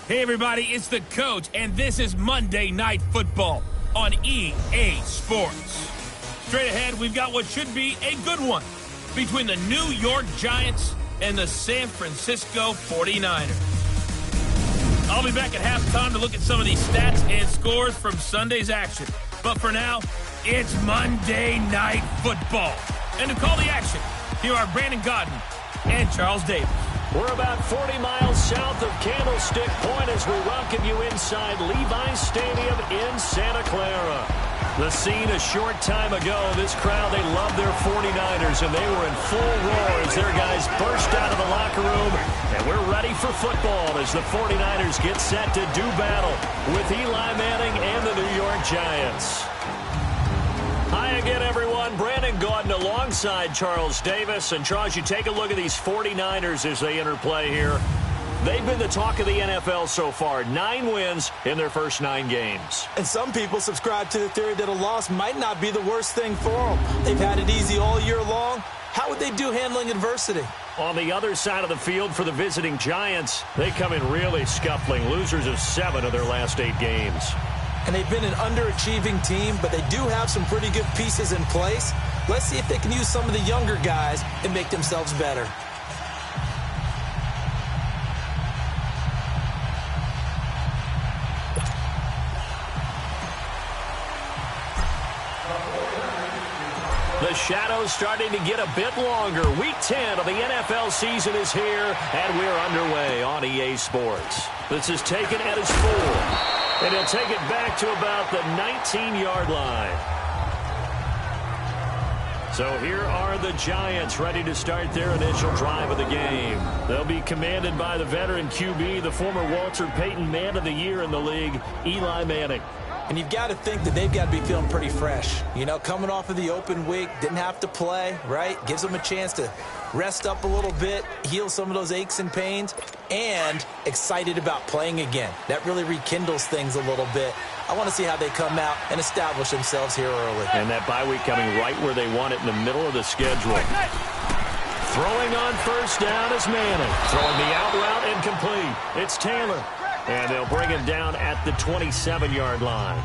Hey everybody, it's the coach, and this is Monday Night Football on EA Sports. Straight ahead, we've got what should be a good one between the New York Giants and the San Francisco 49ers. I'll be back at halftime to look at some of these stats and scores from Sunday's action. But for now, it's Monday Night Football. And to call the action, here are Brandon Gaudin and Charles Davis. We're about 40 miles south of Candlestick Point as we welcome you inside Levi's Stadium in Santa Clara. The scene a short time ago, this crowd, they love their 49ers, and they were in full roar as their guys burst out of the locker room. And we're ready for football as the 49ers get set to do battle with Eli Manning and the New York Giants. Hi again, everyone. Brandon Gaudin alongside Charles Davis. And, Charles, you take a look at these 49ers as they interplay here. They've been the talk of the NFL so far. 9 wins in their first 9 games. And some people subscribe to the theory that a loss might not be the worst thing for them. They've had it easy all year long. How would they do handling adversity? On the other side of the field for the visiting Giants, they come in really scuffling. Losers of 7 of their last 8 games. And they've been an underachieving team, but they do have some pretty good pieces in place. Let's see if they can use some of the younger guys and make themselves better. The shadow's starting to get a bit longer. Week 10 of the NFL season is here, and we're underway on EA Sports. This is taken at his 4. And he'll take it back to about the 19-yard line. So here are the Giants ready to start their initial drive of the game. They'll be commanded by the veteran QB, the former Walter Payton Man of the Year in the league, Eli Manning. And you've got to think that they've got to be feeling pretty fresh. You know, coming off of the open week, didn't have to play, right? Gives them a chance to rest up a little bit, heal some of those aches and pains, and excited about playing again. That really rekindles things a little bit. I want to see how they come out and establish themselves here early. And that bye week coming right where they want it, in the middle of the schedule. Throwing on first down is Manning. Throwing the out route incomplete. It's Taylor. And they'll bring him down at the 27-yard line.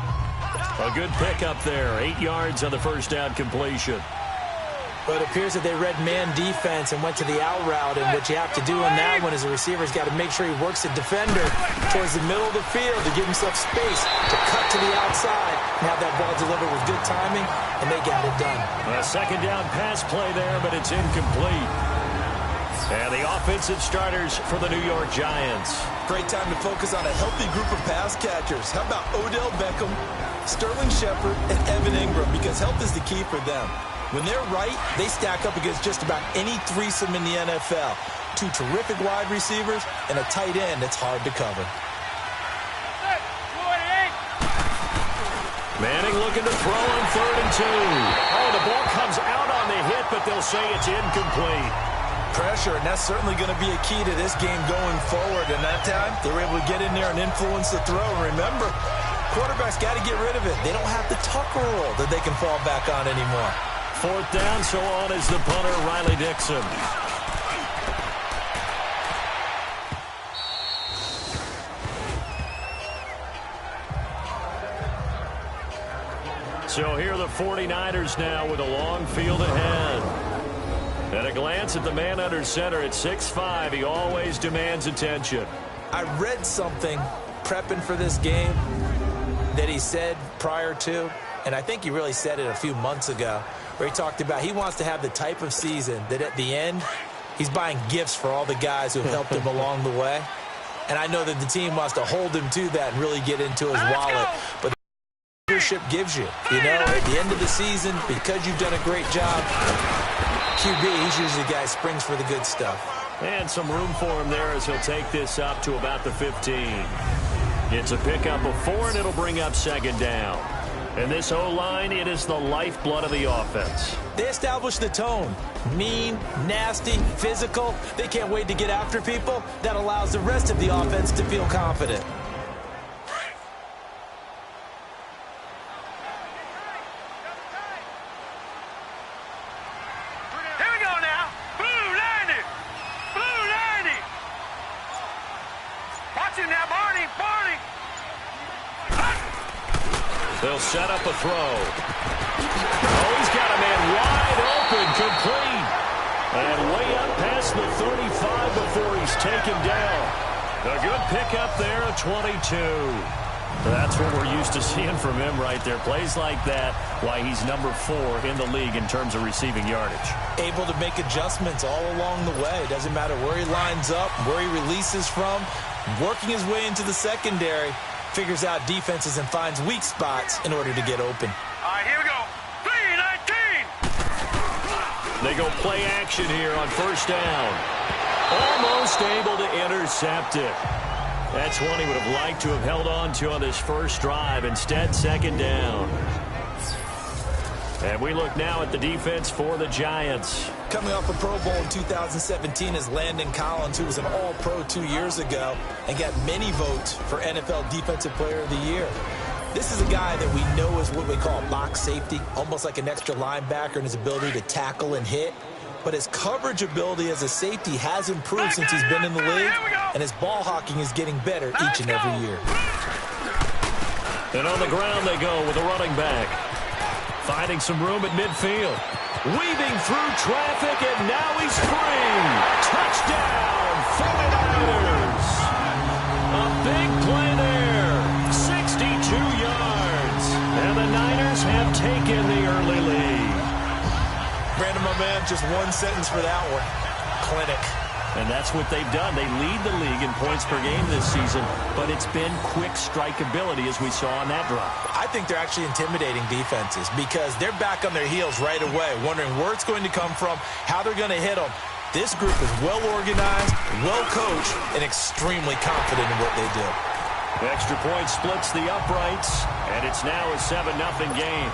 A good pickup there. 8 yards on the first down completion. But it appears that they read man defense and went to the out route, and what you have to do on that one is the receiver's got to make sure he works the defender towards the middle of the field to give himself space to cut to the outside and have that ball delivered with good timing, and they got it done. A second down pass play there, but it's incomplete. And the offensive starters for the New York Giants. Great time to focus on a healthy group of pass catchers. How about Odell Beckham, Sterling Shepard, and Evan Ingram? Because health is the key for them. When they're right, they stack up against just about any threesome in the NFL. 2 terrific wide receivers and a tight end that's hard to cover. Manning looking to throw on 3rd and 2. Oh, the ball comes out on the hit, but they'll say it's incomplete. Pressure, and that's certainly going to be a key to this game going forward. And that time, they were able to get in there and influence the throw. Remember, quarterbacks got to get rid of it. They don't have the Tucker rule that they can fall back on anymore. 4th down, so on is the punter, Riley Dixon. So here are the 49ers now with a long field ahead. At a glance at the man under center at 6'5", he always demands attention. I read something prepping for this game that he said prior to, and I think he really said it a few months ago, where he talked about he wants to have the type of season that at the end, he's buying gifts for all the guys who have helped him along the way. And I know that the team wants to hold him to that and really get into his wallet. But leadership gives you, at the end of the season, because you've done a great job, QB, he's usually the guy who springs for the good stuff. And some room for him there as he'll take this up to about the 15. It's a pickup of 4, and it'll bring up 2nd down. And this O-line, it is the lifeblood of the offense. They establish the tone. Mean, nasty, physical. They can't wait to get after people. That allows the rest of the offense to feel confident. Watching now, Barney. They'll set up a throw. Oh, he's got a man wide open, complete. And way up past the 35 before he's taken down. A good pickup there, a 22. That's what we're used to seeing from him right there. Plays like that, why he's number 4 in the league in terms of receiving yardage. Able to make adjustments all along the way. Doesn't matter where he lines up, where he releases from. Working his way into the secondary. Figures out defenses and finds weak spots in order to get open. All right, here we go. 3-19. They go play action here on first down. Almost able to intercept it. That's one he would have liked to have held on to on this first drive. Instead, second down. And we look now at the defense for the Giants. Coming off a Pro Bowl in 2017 is Landon Collins, who was an All-Pro 2 years ago and got many votes for NFL Defensive Player of the Year. This is a guy that we know is what we call a box safety, almost like an extra linebacker in his ability to tackle and hit. But his coverage ability as a safety has improved since he's been in the league, and his ball hawking is getting better each and every year. And on the ground they go with a running back. Finding some room at midfield. Weaving through traffic, and now he's free. Touchdown, 49ers. A big play there. 62 yards. And the Niners have taken the early lead. Brandon, my man, just one sentence for that one. Clinic. And that's what they've done. They lead the league in points per game this season, but it's been quick strikeability as we saw on that drive. I think they're actually intimidating defenses because they're back on their heels right away, wondering where it's going to come from, how they're going to hit them. This group is well organized, well coached, and extremely confident in what they do. The extra point splits the uprights, and it's now a 7-0 game.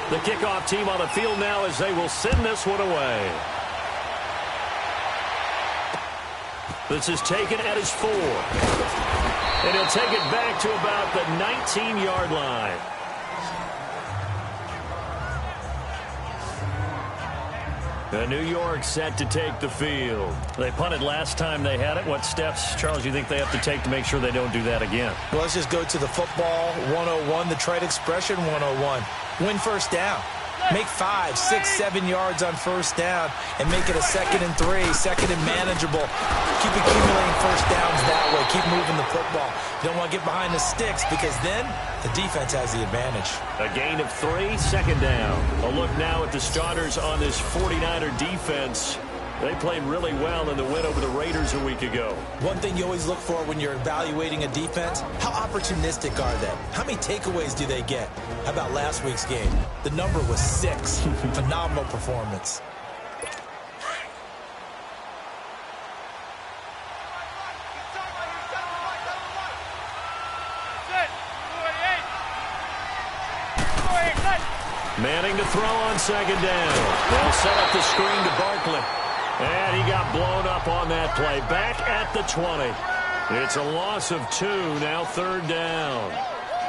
The kickoff team on the field now as they will send this one away. This is taken at his 4. And he'll take it back to about the 19-yard line. The New York set to take the field. They punted last time they had it. What steps, Charles, do you think they have to take to make sure they don't do that again? Well, let's just go to the football 101, the trade expression 101. Win first down. Make 5, 6, 7 yards on first down and make it a 2nd and 3, 2nd and manageable. Keep accumulating first downs that way. Keep moving the football. You don't want to get behind the sticks because then the defense has the advantage. A gain of 3, second down. A look now at the starters on this 49er defense. They played really well in the win over the Raiders a week ago. One thing you always look for when you're evaluating a defense, how opportunistic are they? How many takeaways do they get? How about last week's game? The number was 6. Phenomenal performance. Manning to throw on second down. They'll set up the screen to Barkley. And he got blown up on that play. Back at the 20. It's a loss of 2, now third down.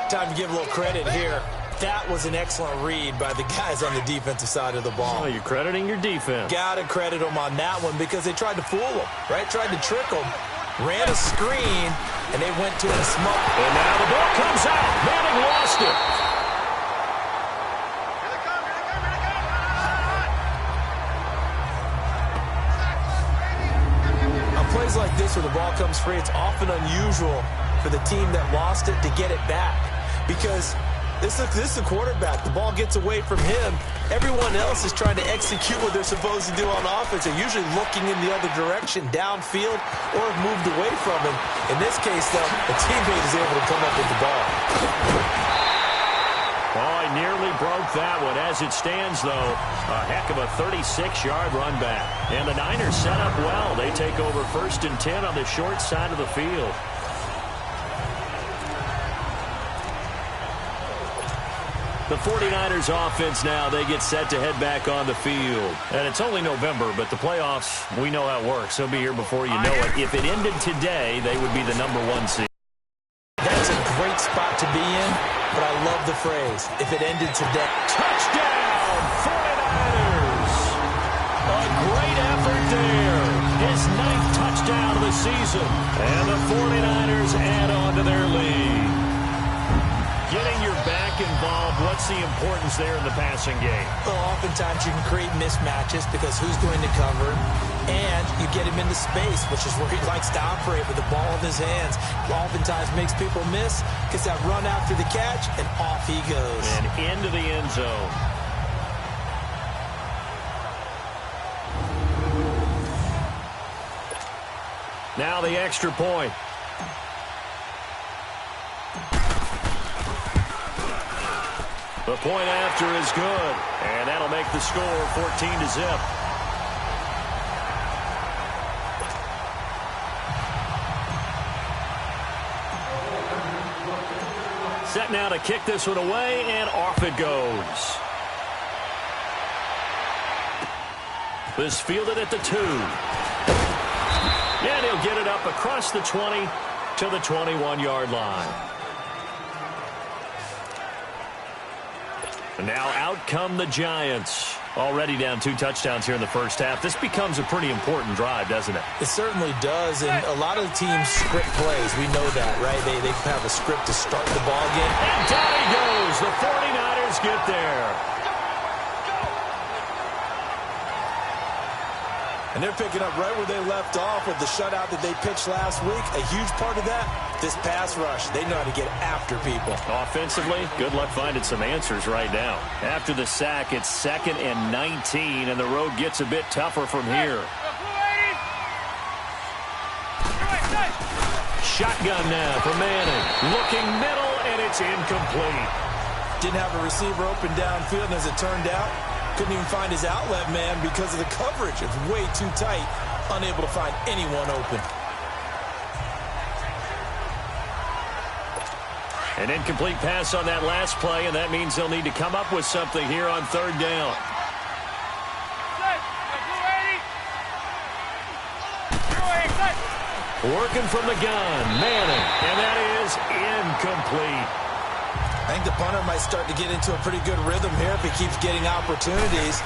Time to give a little credit here. That was an excellent read by the guys on the defensive side of the ball. Oh, you're crediting your defense. Got to credit them on that one because they tried to fool them, right? Tried to trick them. Ran a screen, and they went to a smoke. And now the ball comes out. Manning lost it. Plays like this where the ball comes free, it's often unusual for the team that lost it to get it back because this is a quarterback. The ball gets away from him. Everyone else is trying to execute what they're supposed to do on offense. They're usually looking in the other direction, downfield, or have moved away from him. In this case, though, the teammate is able to come up with the ball. Oh, he nearly broke that one. As it stands, though, a heck of a 36-yard run back. And the Niners set up well. They take over 1st and 10 on the short side of the field. The 49ers offense now, they get set to head back on the field. And it's only November, but the playoffs, we know how it works. They'll be here before you know it. If it ended today, they would be the #1 seed. That's a great spot to be in, but I love the phrase, if it ended today. Touchdown, 49ers! A great effort there. His 9th touchdown of the the season. And the 49ers add on to their lead. Getting your back involved, what's the importance there in the passing game? Well, oftentimes you can create mismatches because who's going to cover, and you get him into space, which is where he likes to operate with the ball in his hands. Oftentimes makes people miss, gets that run after the catch, and off he goes. And into the end zone. Now the extra point. The point after is good, and that'll make the score 14-0. Set now to kick this one away, and off it goes. This fielded at the 2. And he'll get it up across the 20 to the 21-yard line. And now out come the Giants. Already down 2 touchdowns here in the first half. This becomes a pretty important drive, doesn't it? It certainly does, and a lot of the teams script plays. We know that, right? They have a script to start the ball game. And down he goes. The 49ers get there. And they're picking up right where they left off with the shutout that they pitched last week. A huge part of that, this pass rush. They know how to get after people. Offensively, good luck finding some answers right now. After the sack, it's 2nd and 19, and the road gets a bit tougher from here. Shotgun now for Manning. Looking middle, and it's incomplete. Didn't have a receiver open downfield, and as it turned out, couldn't even find his outlet man because of the coverage. It's way too tight, unable to find anyone open. An incomplete pass on that last play, and that means they'll need to come up with something here on 3rd down. Working from the gun, Manning, and that is incomplete. I think the punter might start to get into a pretty good rhythm here if he keeps getting opportunities.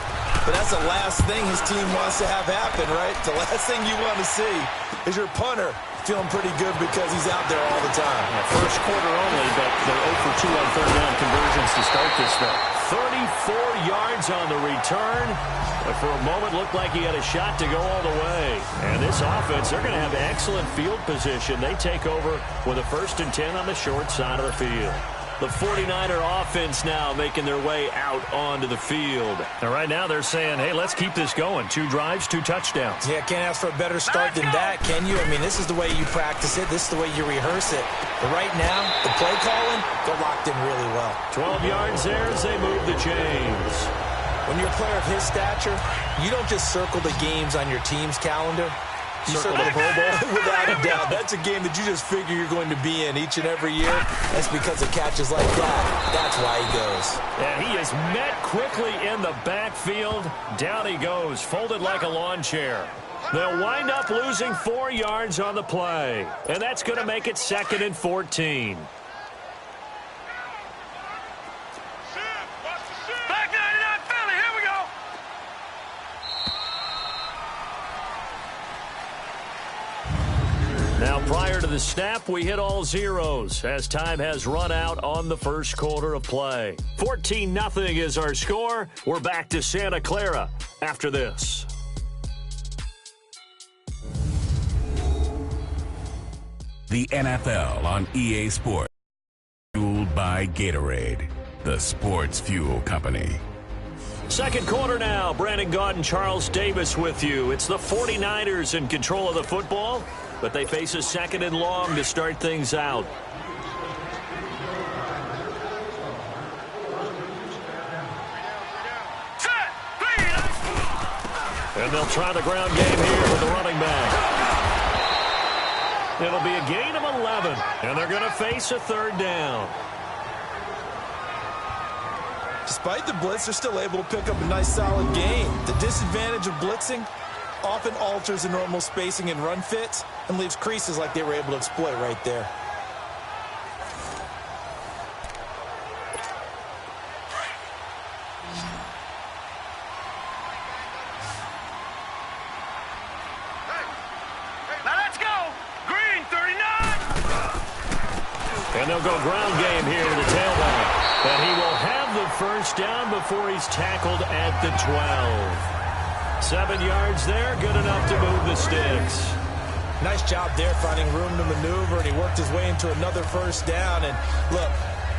But that's the last thing his team wants to have happen, right? The last thing you want to see is your punter feeling pretty good because he's out there all the time. Yeah, first quarter only, but they're 0 for 2 on 3rd down conversions to start this thing. 34 yards on the return. But for a moment, looked like he had a shot to go all the way. And this offense, they're going to have excellent field position. They take over with a 1st and 10 on the short side of the field. The 49er offense now making their way out onto the field. And right now they're saying, hey, let's keep this going. 2 drives, 2 touchdowns. Yeah, can't ask for a better start than that, can you? I mean, this is the way you practice it. This is the way you rehearse it. But right now, the play calling, they're locked in really well. 12 yards there as they move the chains. When you're a player of his stature, you don't just circle the games on your team's calendar. You circle the Pro Bowl? Without a doubt. That's a game that you just figure you're going to be in each and every year. That's because of catches like that. That's why he goes. And he is met quickly in the backfield. Down he goes, folded like a lawn chair. They'll wind up losing 4 yards on the play. And that's going to make it 2nd and 14. Now, prior to the snap, we hit all zeros as time has run out on the first quarter of play. 14-0 is our score. We're back to Santa Clara after this. The NFL on EA Sports. Fueled by Gatorade, the sports fuel company. Second quarter now. Brandon Gaudin, Charles Davis with you. It's the 49ers in control of the football, but they face a 2nd and long to start things out. And they'll try the ground game here with the running back. It'll be a gain of 11, and they're going to face a 3rd down. Despite the blitz, they're still able to pick up a nice solid gain. The disadvantage of blitzing often alters the normal spacing and run fits and leaves creases like they were able to exploit right there. Now let's go! And they'll go ground game here to the tailback. And he will have the first down before he's tackled at the 12. 7 yards there, good enough to move the sticks. Nice job there finding room to maneuver, and he worked his way into another first down. And look,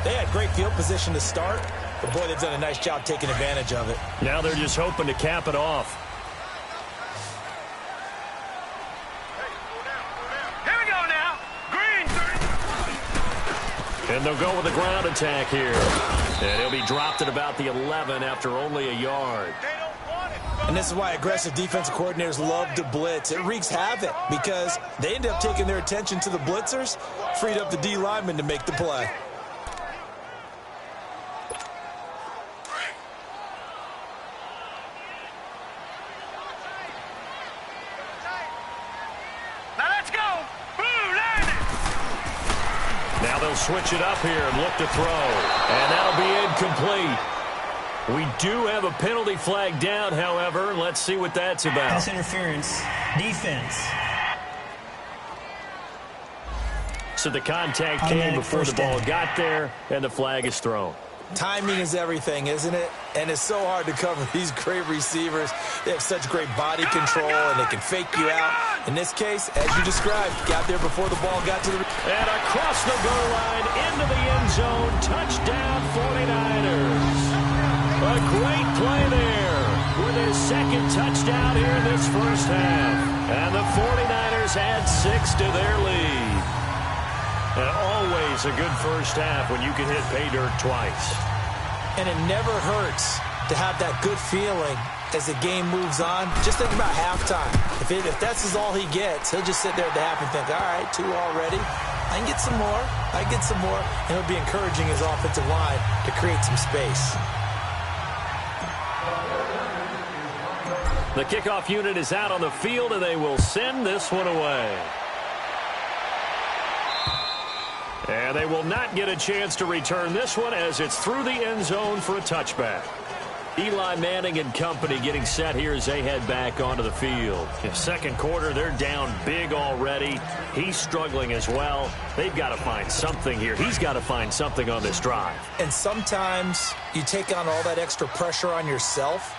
they had great field position to start, but boy, they've done a nice job taking advantage of it. Now they're just hoping to cap it off. Here we go now. Green. And they'll go with a ground attack here. And he'll be dropped at about the 11 after only a yard. And this is why aggressive defensive coordinators love to blitz. It wreaks havoc because they end up taking their attention to the blitzers, freed up the D lineman to make the play. Now let's go. Blue line. Now they'll switch it up here and look to throw. And that'll be incomplete. We do have a penalty flag down, however. Let's see what that's about. Pass interference. Defense. So the contact came before the ball got there, and the flag is thrown. Timing is everything, isn't it? And it's so hard to cover these great receivers. They have such great body control, and they can fake you out. In this case, as you described, got there before the ball got to the... And across the goal line, into the end zone, touchdown 49ers. A great play there with his second touchdown here in this first half. And the 49ers add 6 to their lead. And always a good first half when you can hit pay dirt twice. And it never hurts to have that good feeling as the game moves on. Just think about halftime. If that's all he gets, he'll just sit there at the half and think, all right, 2 already. I can get some more. I can get some more. And he'll be encouraging his offensive line to create some space. The kickoff unit is out on the field, and they will send this one away. And they will not get a chance to return this one as it's through the end zone for a touchback. Eli Manning and company getting set here as they head back onto the field. In the second quarter, they're down big already. He's struggling as well. They've got to find something here. He's got to find something on this drive. And sometimes you take on all that extra pressure on yourself,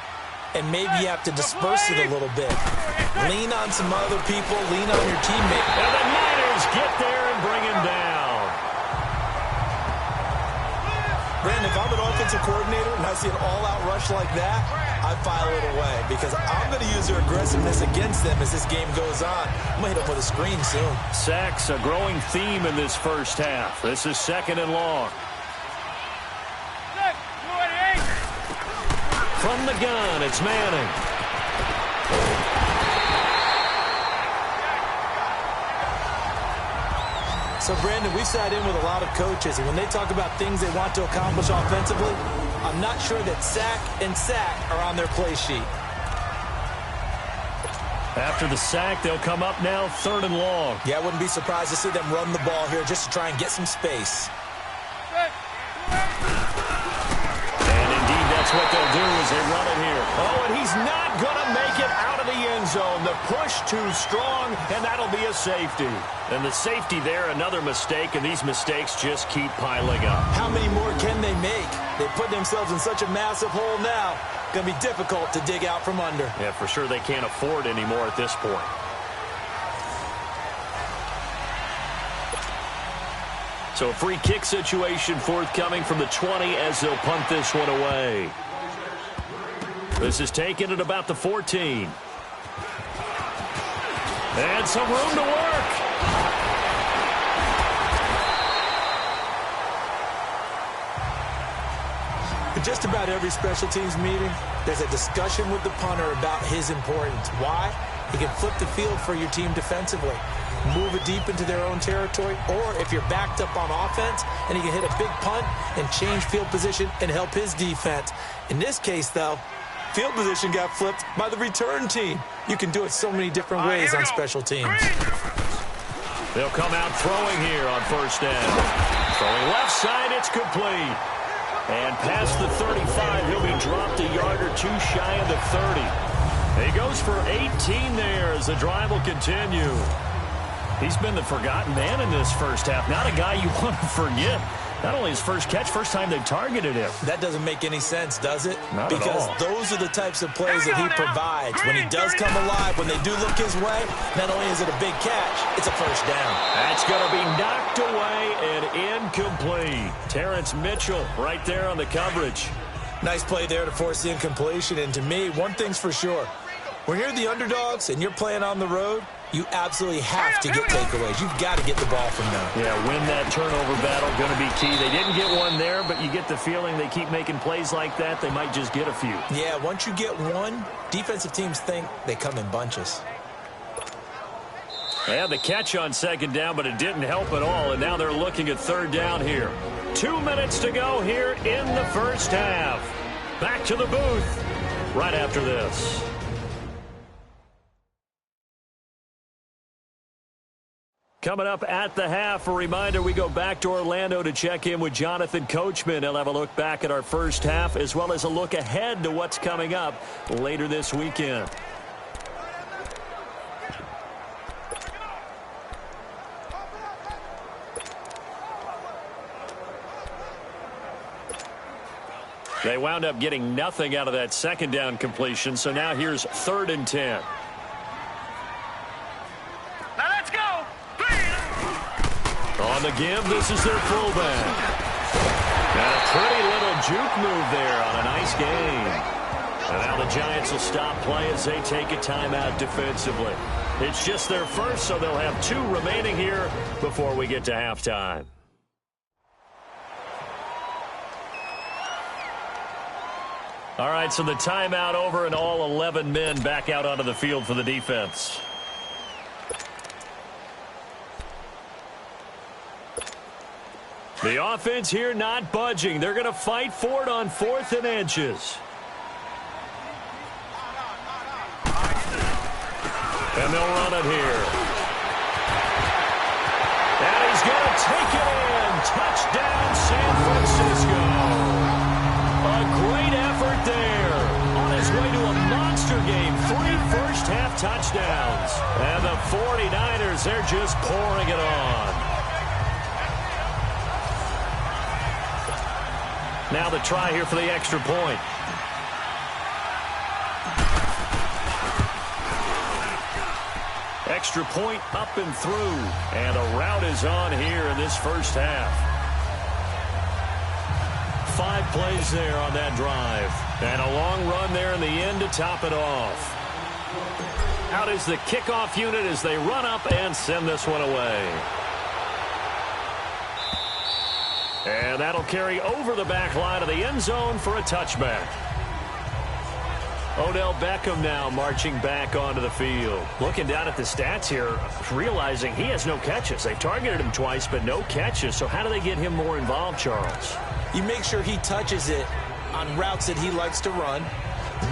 and maybe you have to disperse it a little bit. Lean on some other people. Lean on your teammate. And the Niners get there and bring him down. Brandon, if I'm an offensive coordinator and I see an all-out rush like that, I file it away because I'm going to use their aggressiveness against them as this game goes on. I'm going to hit them with a screen soon. Sacks, a growing theme in this first half. This is 2nd and long. From the gun, it's Manning. So, Brandon, we've sat in with a lot of coaches, and when they talk about things they want to accomplish offensively, I'm not sure that sack and sack are on their play sheet. After the sack, they'll come up now 3rd and long. Yeah, I wouldn't be surprised to see them run the ball here just to try and get some space. That's what they'll do as they run it here. Oh, and he's not going to make it out of the end zone. The push too strong, and that'll be a safety. And the safety there, another mistake, and these mistakes just keep piling up. How many more can they make? They put themselves in such a massive hole now. Going to be difficult to dig out from under. Yeah, for sure they can't afford anymore at this point. So a free kick situation forthcoming from the 20 as they'll punt this one away. This is taken at about the 14. And some room to work. In just about every special teams meeting, there's a discussion with the punter about his importance. Why? He can flip the field for your team defensively, move it deep into their own territory, or if you're backed up on offense, and he can hit a big punt and change field position and help his defense. In this case, though, field position got flipped by the return team. You can do it so many different ways on special teams. They'll come out throwing here on first down. Throwing left side, it's complete. And past the 35, he'll be dropped a yard or two shy of the 30. He goes for 18 there as the drive will continue. He's been the forgotten man in this first half. Not a guy you want to forget. Not only his first catch, first time they've targeted him. That doesn't make any sense, does it? Not because at all. Those are the types of plays that he provides. When he does come alive, when they do look his way, not only is it a big catch, it's a first down. That's going to be knocked away and incomplete. Terrence Mitchell right there on the coverage. Nice play there to force the incompletion. And to me, one thing's for sure. When you're the underdogs and you're playing on the road, you absolutely have to get takeaways. You've got to get the ball from them. Yeah, win that turnover battle, going to be key. They didn't get one there, but you get the feeling they keep making plays like that, they might just get a few. Yeah, once you get one, defensive teams think they come in bunches. They had the catch on second down, but it didn't help at all, and now they're looking at third down here. 2 minutes to go here in the first half. Back to the booth right after this. Coming up at the half, a reminder, we go back to Orlando to check in with Jonathan Coachman. He'll have a look back at our first half as well as a look ahead to what's coming up later this weekend. They wound up getting nothing out of that second down completion, so now here's 3rd and 10. On the give, this is their fullback. And a pretty little juke move there on a nice game. And now the Giants will stop play as they take a timeout defensively. It's just their first, so they'll have 2 remaining here before we get to halftime. All right, so the timeout over and all 11 men back out onto the field for the defense. The offense here not budging. They're going to fight for it on 4th and inches. And they'll run it here. And he's going to take it in. Touchdown, San Francisco. A great effort there. On his way to a monster game. 3 first-half touchdowns. And the 49ers, they're just pouring it on. Now the try here for the extra point. Extra point up and through. And a route is on here in this first half. 5 plays there on that drive. And a long run there in the end to top it off. Out is the kickoff unit as they run up and send this one away. And that'll carry over the back line of the end zone for a touchback. Odell Beckham now marching back onto the field. Looking down at the stats here, realizing he has no catches. They've targeted him twice, but no catches. So how do they get him more involved, Charles? You make sure he touches it on routes that he likes to run.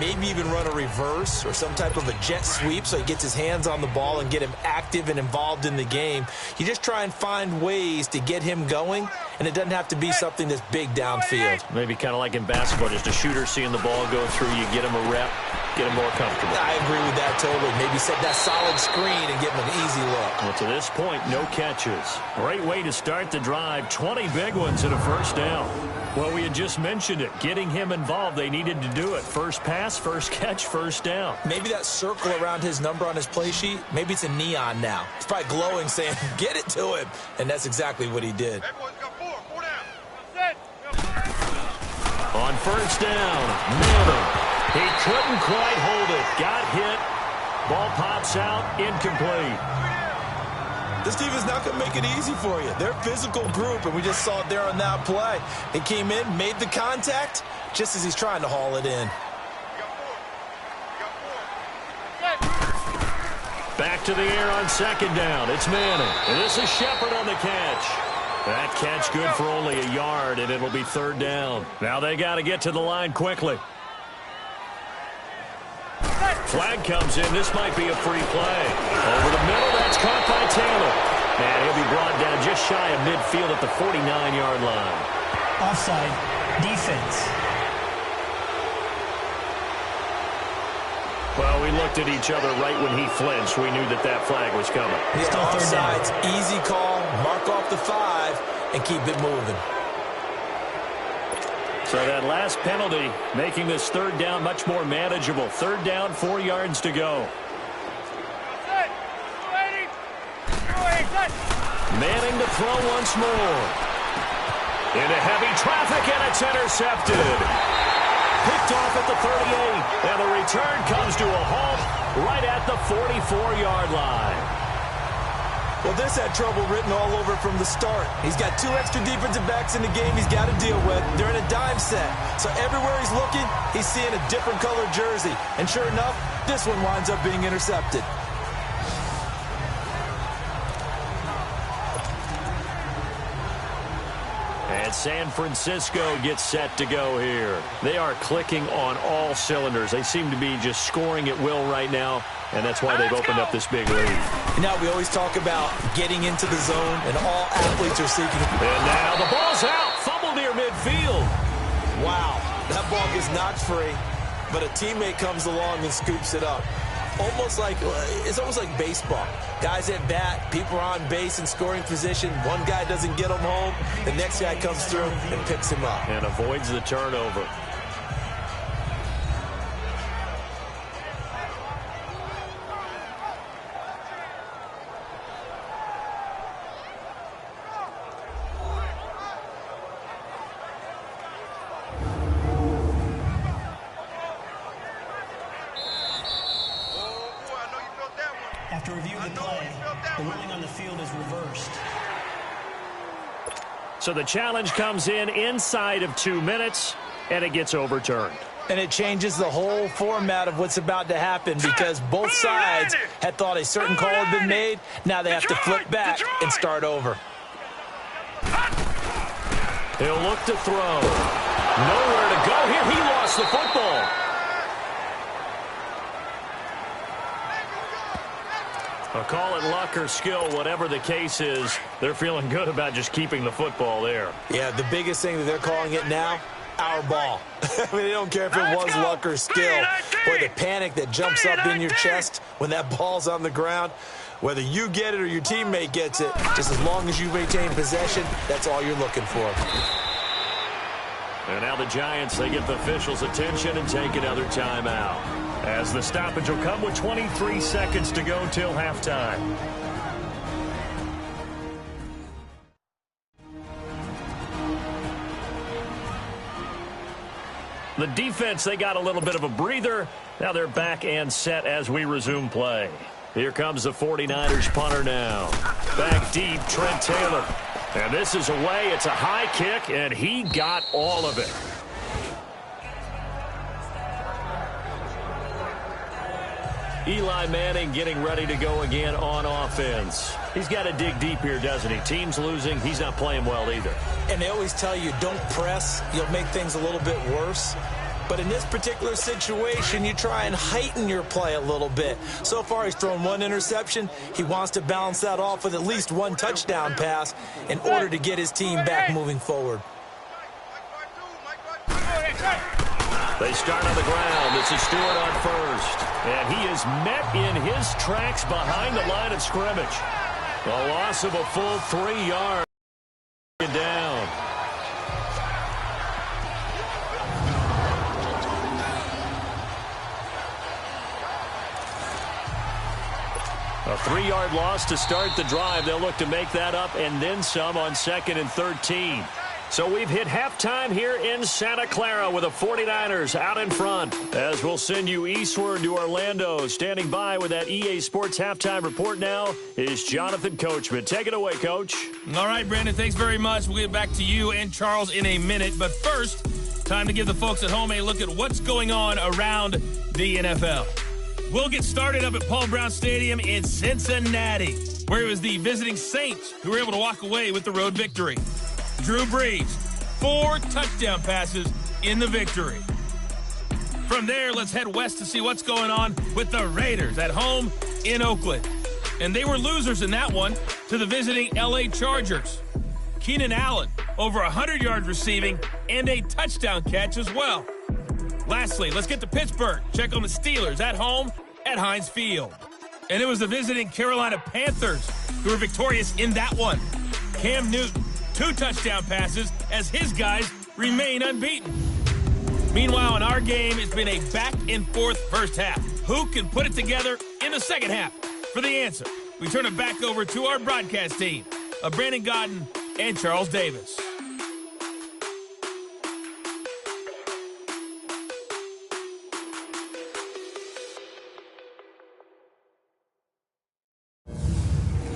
Maybe even run a reverse or some type of a jet sweep so he gets his hands on the ball and get him active and involved in the game. You just try and find ways to get him going, and it doesn't have to be something that's big downfield. Maybe kind of like in basketball, just a shooter seeing the ball go through, you get him a rep, get him more comfortable. I agree with that totally. Maybe set that solid screen and give him an easy look. Well, to this point, no catches. Great way to start the drive. 20 big ones and a first down. Well, we had just mentioned it. Getting him involved, they needed to do it. First pass, first catch, first down. Maybe that circle around his number on his play sheet, maybe it's a neon now. It's probably glowing saying, get it to him. And that's exactly what he did. On first down, Manning. He couldn't quite hold it. Got hit. Ball pops out, incomplete. This team is not going to make it easy for you. They're a physical group, and we just saw it there on that play. He came in, made the contact, just as he's trying to haul it in. Back to the air on second down. It's Manning. And this is Shepard on the catch. That catch good for only a yard, and it'll be third down. Now they got to get to the line quickly. Flag comes in. This might be a free play. Over the middle, that's caught by Taylor. And he'll be brought down just shy of midfield at the 49-yard line. Offside. Defense. Well, we looked at each other right when he flinched. We knew that flag was coming. Yeah, offsides, easy call, mark off the 5, and keep it moving. So that last penalty making this third down much more manageable. Third down, 4 yards to go. Manning to throw once more. Into heavy traffic, and it's intercepted. Picked off at the 38, and the return comes to a halt right at the 44-yard line. Well, this had trouble written all over from the start. He's got 2 extra defensive backs in the game he's got to deal with. They're in a dime set. So everywhere he's looking, he's seeing a different colored jersey. And sure enough, this one winds up being intercepted. And San Francisco gets set to go here. They are clicking on all cylinders. They seem to be just scoring at will right now, and that's why they've opened up this big lead. Now we always talk about getting into the zone, and all athletes are seeking. And now the ball's out. Fumble near midfield. Wow, that ball gets knocked free, but a teammate comes along and scoops it up. It's almost like baseball. Guys at bat, people are on base in scoring position. One guy doesn't get him home. The next guy comes through and picks him up. And avoids the turnover. After reviewing the play, the ruling on the field is reversed. So the challenge comes in inside of 2 minutes, and it gets overturned. And it changes the whole format of what's about to happen because both sides had thought a certain call had been made. Now they have to flip back and start over. He'll look to throw. Nowhere to go here. He lost the football. I'll call it luck or skill, whatever the case is. They're feeling good about just keeping the football there. Yeah, the biggest thing that they're calling it now, our ball. I mean, they don't care if it was luck or skill. Or the panic that jumps up in your chest when that ball's on the ground. Whether you get it or your teammate gets it, just as long as you maintain possession, that's all you're looking for. And now the Giants, they get the officials' attention and take another timeout. As the stoppage will come with 23 seconds to go till halftime. The defense, they got a little bit of a breather. Now they're back and set as we resume play. Here comes the 49ers punter now. Back deep, Trent Taylor. And this is away. It's a high kick, and he got all of it. Eli Manning getting ready to go again on offense. He's got to dig deep here, doesn't he? Team's losing. He's not playing well either. And they always tell you, don't press. You'll make things a little bit worse. But in this particular situation, you try and heighten your play a little bit. So far, he's thrown 1 interception. He wants to balance that off with at least 1 touchdown pass in order to get his team back moving forward. They start on the ground. This is Stewart on first. And he is met in his tracks behind the line of scrimmage. A loss of a full 3 yards. Down. A 3-yard loss to start the drive. They'll look to make that up and then some on 2nd and 13. So we've hit halftime here in Santa Clara with the 49ers out in front. As we'll send you eastward to Orlando. Standing by with that EA Sports halftime report now is Jonathan Coachman. Take it away, Coach. All right, Brandon, thanks very much. We'll get back to you and Charles in a minute. But first, time to give the folks at home a look at what's going on around the NFL. We'll get started up at Paul Brown Stadium in Cincinnati, where it was the visiting Saints who were able to walk away with the road victory. Drew Brees, 4 touchdown passes in the victory. From there, let's head west to see what's going on with the Raiders at home in Oakland. And they were losers in that one to the visiting L.A. Chargers. Keenan Allen, over 100 yards receiving and a touchdown catch as well. Lastly, let's get to Pittsburgh. Check on the Steelers at home at Heinz Field. And it was the visiting Carolina Panthers who were victorious in that one. Cam Newton, 2 touchdown passes as his guys remain unbeaten. Meanwhile, in our game, it's been a back-and-forth first half. Who can put it together in the second half? For the answer, we turn it back over to our broadcast team of Brandon Gaudin and Charles Davis.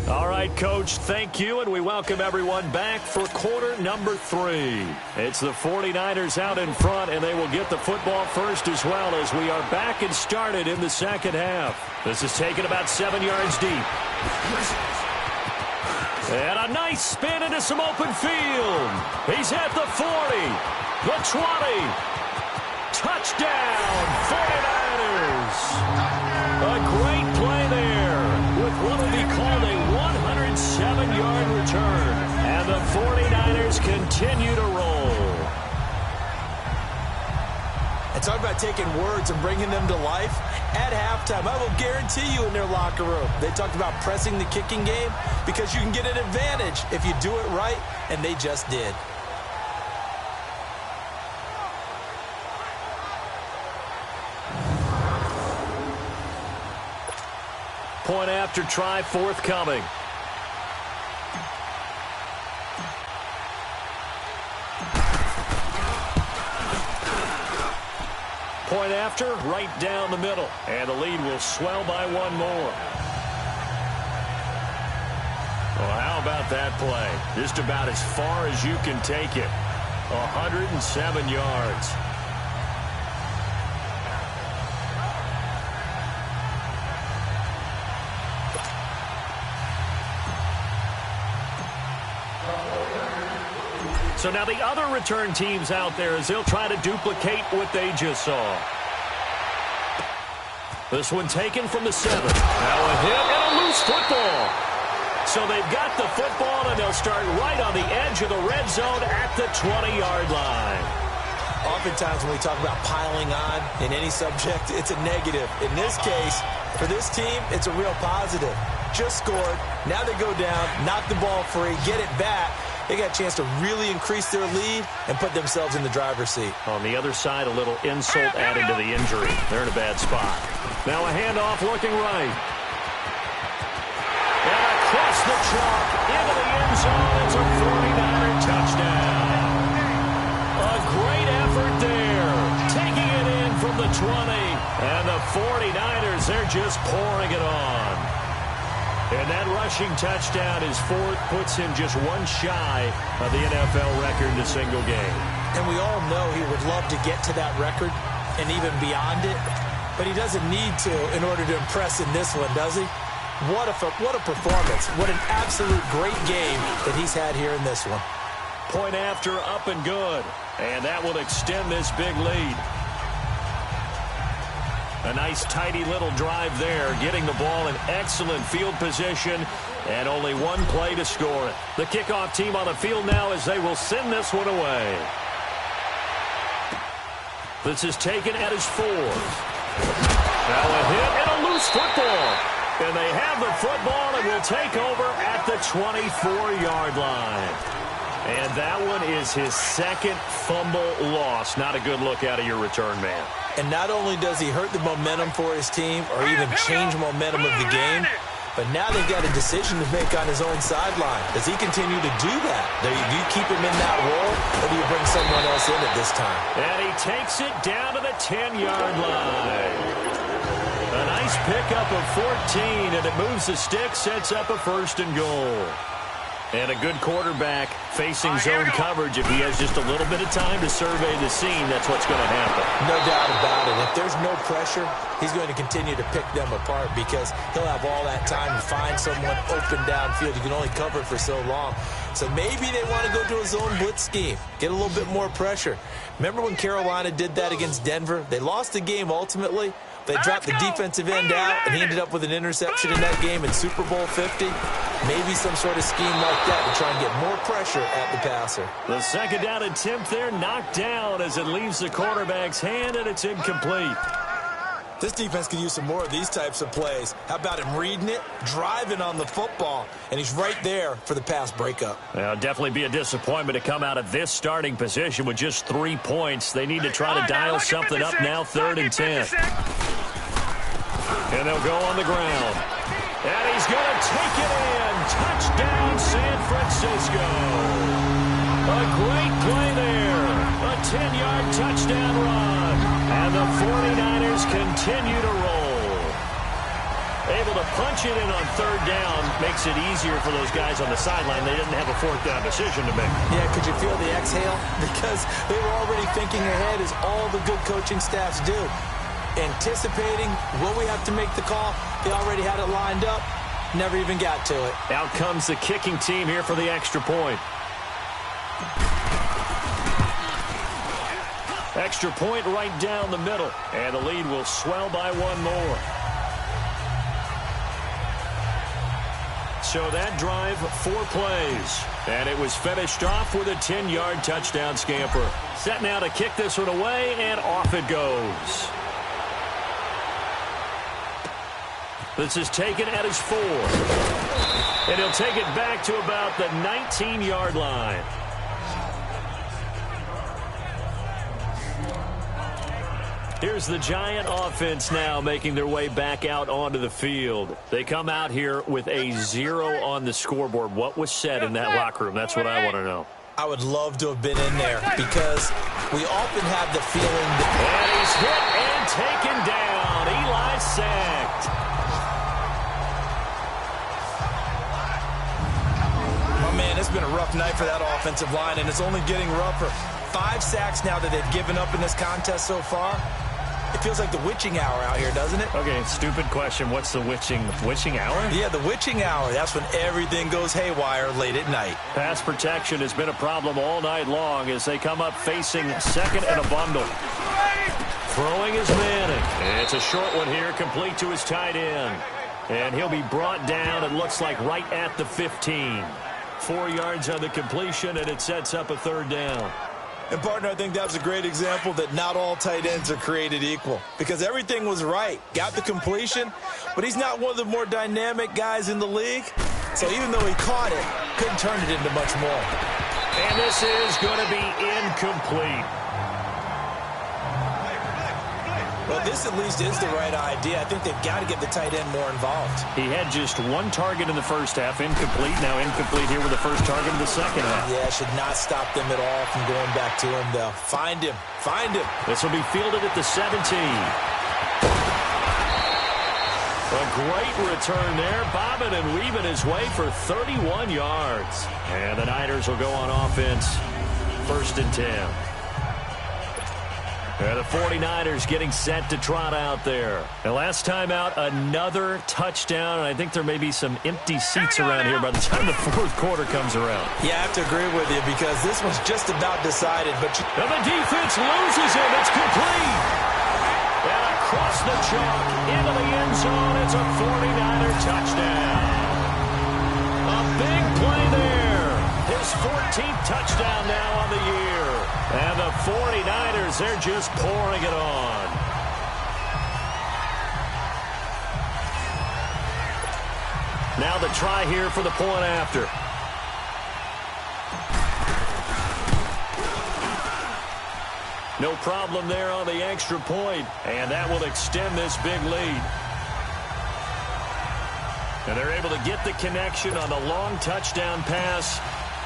All right, Coach, thank you, and we welcome everyone back for quarter number 3. It's the 49ers out in front, and they will get the football first as well as we are back and started in the second half. This is taken about 7 yards deep. And a nice spin into some open field. He's at the 40, the 20. Touchdown, 49ers. A great play there with what will be called a 107-yard return. And the 49ers continue to roll. And talk about taking words and bringing them to life. At halftime, I will guarantee you in their locker room, they talked about pressing the kicking game because you can get an advantage if you do it right, and they just did. Point after try forthcoming. Point after, right down the middle. And the lead will swell by 1 more. Well, how about that play? Just about as far as you can take it. 107 yards. So now the other return teams out there as they'll try to duplicate what they just saw. This one taken from the 7. Now a hit and a loose football. So they've got the football and they'll start right on the edge of the red zone at the 20-yard line. Oftentimes when we talk about piling on in any subject, it's a negative. In this case, for this team, it's a real positive. Just scored. Now they go down, knock the ball free, get it back. They got a chance to really increase their lead and put themselves in the driver's seat. On the other side, a little insult added to the injury. They're in a bad spot. Now a handoff looking right. And across the chalk into the end zone. It's a 49er touchdown. A great effort there. Taking it in from the 20. And the 49ers, they're just pouring it on. And that rushing touchdown, his 4th, puts him just 1 shy of the NFL record in a single game. And we all know he would love to get to that record and even beyond it, but he doesn't need to in order to impress in this one, does he? What a performance. What an absolute great game that he's had here in this one. Point after, up and good. And that will extend this big lead. A nice, tidy little drive there, getting the ball in excellent field position, and only 1 play to score it. The kickoff team on the field now as they will send this one away. This is taken at his 4. Now a hit and a loose football. And they have the football and will take over at the 24-yard line. And that one is his 2nd fumble loss. Not a good look out of your return man. And not only does he hurt the momentum for his team or even change momentum of the game, but now they've got a decision to make on his own sideline. Does he continue to do that? Do you keep him in that role, or do you bring someone else in at this time? And he takes it down to the 10-yard line. A nice pickup of 14, and it moves the stick, sets up a 1st and goal. And a good quarterback facing zone coverage. If he has just a little bit of time to survey the scene, that's what's going to happen. No doubt about it. If there's no pressure, he's going to continue to pick them apart because he'll have all that time to find someone open downfield. You can only cover it for so long. So maybe they want to go to a zone blitz scheme, get a little bit more pressure. Remember when Carolina did that against Denver? They lost the game ultimately, They dropped the defensive end out, and he ended up with an interception in that game in Super Bowl 50. Maybe some sort of scheme like that to try and get more pressure at the passer. The second down attempt there knocked down as it leaves the quarterback's hand, and it's incomplete. This defense could use some more of these types of plays. How about him reading it, driving on the football, and he's right there for the pass breakup. Well, definitely be a disappointment to come out of this starting position with just 3 points. They need to try to dial something up now, 3rd and 10. And they'll go on the ground. And he's going to take it in. Touchdown, San Francisco. A great play there. A 10-yard touchdown run. And the 49ers continue to roll. Able to punch it in on 3rd down makes it easier for those guys on the sideline. They didn't have a 4th down decision to make. Yeah, could you feel the exhale? Because they were already thinking ahead, as all the good coaching staffs do. Anticipating, will we have to make the call? They already had it lined up. Never even got to it. Out comes the kicking team here for the extra point. Extra point right down the middle. And the lead will swell by 1 more. So that drive, 4 plays. And it was finished off with a 10-yard touchdown scamper. Set now to kick this one away, and off it goes. This is taken at his 4. And he'll take it back to about the 19-yard line. Here's the Giant offense now making their way back out onto the field. They come out here with a 0 on the scoreboard. What was said in that locker room? That's what I want to know. I would love to have been in there because we often have the feeling that... And he's hit and taken down. Eli sacked. Oh, man, it's been a rough night for that offensive line, and it's only getting rougher. 5 sacks now that they've given up in this contest so far. It feels like the witching hour out here, doesn't it? Okay, stupid question. What's the witching hour? Yeah, the witching hour. That's when everything goes haywire late at night. Pass protection has been a problem all night long as they come up facing 2nd and a bundle. Throwing is Manning. It's a short one here, complete to his tight end. And he'll be brought down, it looks like, right at the 15. 4 yards on the completion, and it sets up a 3rd down. And, partner, I think that was a great example that not all tight ends are created equal. Because everything was right. Got the completion, but he's not one of the more dynamic guys in the league. So even though he caught it, couldn't turn it into much more. And this is going to be incomplete. Well, this at least is the right idea. I think they've got to get the tight end more involved. He had just 1 target in the first half, incomplete. Now incomplete here with the first target in the second half. Yeah, should not stop them at all from going back to him, though. Find him. Find him. This will be fielded at the 17. A great return there, bobbing and weaving his way for 31 yards. And the Niners will go on offense, 1st and 10. And the 49ers getting set to trot out there. And last time out, another touchdown, and I think there may be some empty seats around here by the time the 4th quarter comes around. Yeah, I have to agree with you because this one's just about decided. But and the defense loses him. It's complete. And across the chalk into the end zone, it's a 49er touchdown. A big play there. His 14th touchdown now on the year. And the 49ers, they're just pouring it on. Now the try here for the point after. No problem there on the extra point. And that will extend this big lead. And they're able to get the connection on the long touchdown pass.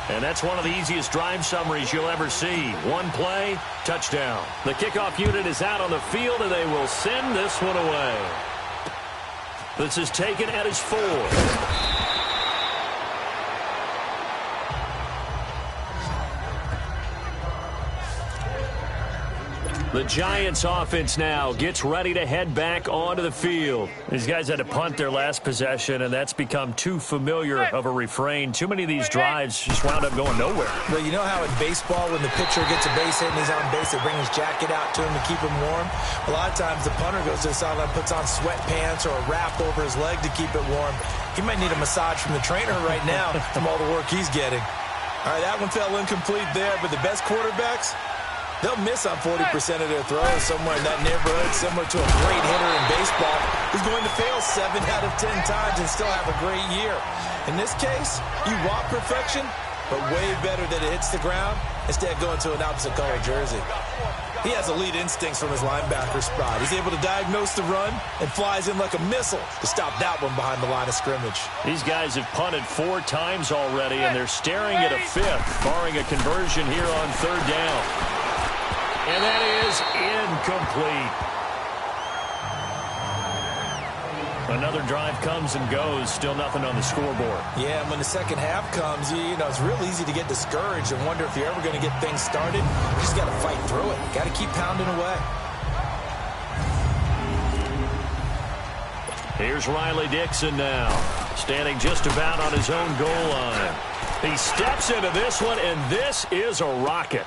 And that's one of the easiest drive summaries you'll ever see. 1 play, touchdown. The kickoff unit is out on the field, and they will send this one away. This is taken at his 4. The Giants offense now gets ready to head back onto the field. These guys had to punt their last possession, and that's become too familiar of a refrain. Too many of these drives just wound up going nowhere. Well, you know how in baseball when the pitcher gets a base hit and he's on base, they bring his jacket out to him to keep him warm? A lot of times the punter goes to the sideline, puts on sweatpants or a wrap over his leg to keep it warm. He might need a massage from the trainer right now from all the work he's getting. All right, that one fell incomplete there, but the best quarterbacks, they'll miss on 40% of their throws somewhere in that neighborhood, similar to a great hitter in baseball who's going to fail 7 out of 10 times and still have a great year. In this case, you want perfection, but way better that it hits the ground instead of going to an opposite color jersey. He has elite instincts from his linebacker spot. He's able to diagnose the run and flies in like a missile to stop that one behind the line of scrimmage. These guys have punted 4 times already, and they're staring at a 5th, barring a conversion here on 3rd down. And that is incomplete. Another drive comes and goes, still nothing on the scoreboard. Yeah, and when the second half comes, you know, it's real easy to get discouraged and wonder if you're ever going to get things started. You just got to fight through it. Got to keep pounding away. Here's Riley Dixon now, standing just about on his own goal line. He steps into this one, and this is a rocket.